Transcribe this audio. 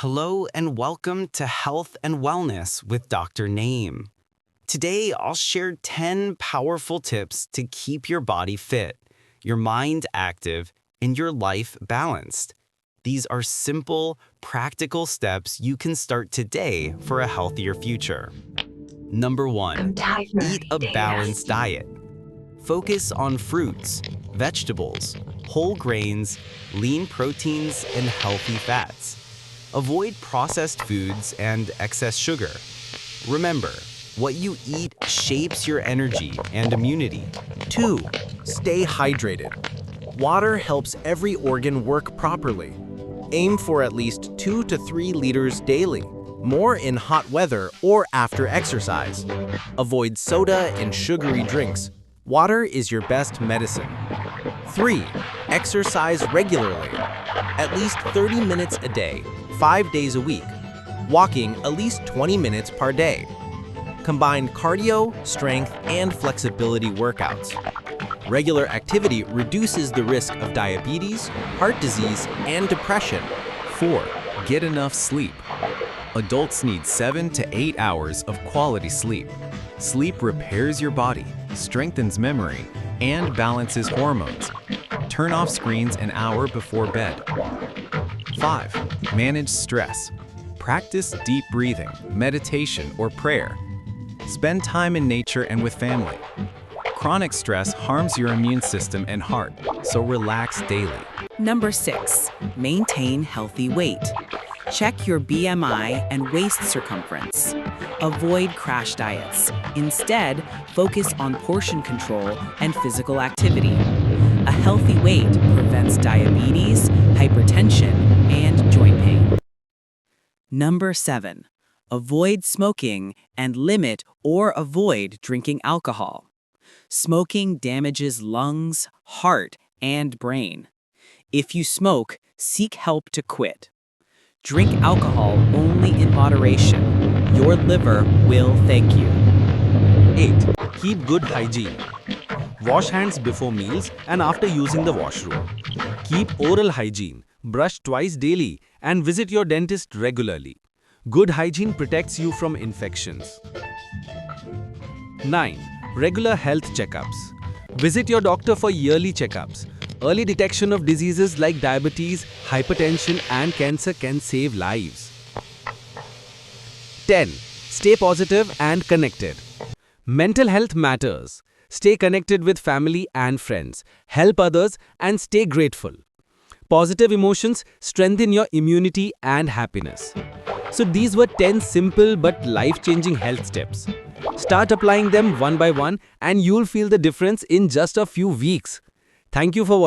Hello and welcome to Health and Wellness with Dr. Naeem. Today, I'll share 10 powerful tips to keep your body fit, your mind active, and your life balanced. These are simple, practical steps you can start today for a healthier future. Number 1, eat a balanced diet. Focus on fruits, vegetables, whole grains, lean proteins, and healthy fats. Avoid processed foods and excess sugar. Remember, what you eat shapes your energy and immunity. 2. Stay hydrated. Water helps every organ work properly. Aim for at least 2 to 3 liters daily, more in hot weather or after exercise. Avoid soda and sugary drinks. Water is your best medicine. 3. Exercise regularly. At least 30 minutes a day, 5 days a week. Walking at least 20 minutes per day. Combine cardio, strength, and flexibility workouts. Regular activity reduces the risk of diabetes, heart disease, and depression. 4. Get enough sleep. Adults need 7 to 8 hours of quality sleep. Sleep repairs your body, strengthens memory, and balances hormones. Turn off screens an hour before bed. 5. Manage stress. Practice deep breathing, meditation, or prayer. Spend time in nature and with family. Chronic stress harms your immune system and heart, so relax daily. Number 6, maintain healthy weight. Check your BMI and waist circumference. Avoid crash diets. Instead, focus on portion control and physical activity. A healthy weight prevents diabetes, hypertension, and joint pain. Number 7, avoid smoking and limit or avoid drinking alcohol. Smoking damages lungs, heart, and brain. If you smoke, seek help to quit. Drink alcohol only in moderation. Your liver will thank you. 8. Keep good hygiene. Wash hands before meals and after using the washroom. Keep oral hygiene. Brush twice daily and visit your dentist regularly. Good hygiene protects you from infections. 9. Regular health checkups. Visit your doctor for yearly checkups. Early detection of diseases like diabetes, hypertension, and cancer can save lives. 10. Stay positive and connected. Mental health matters. Stay connected with family and friends. Help others and stay grateful. Positive emotions strengthen your immunity and happiness. So these were 10 simple but life-changing health steps. Start applying them one by one and you'll feel the difference in just a few weeks. Thank you for watching.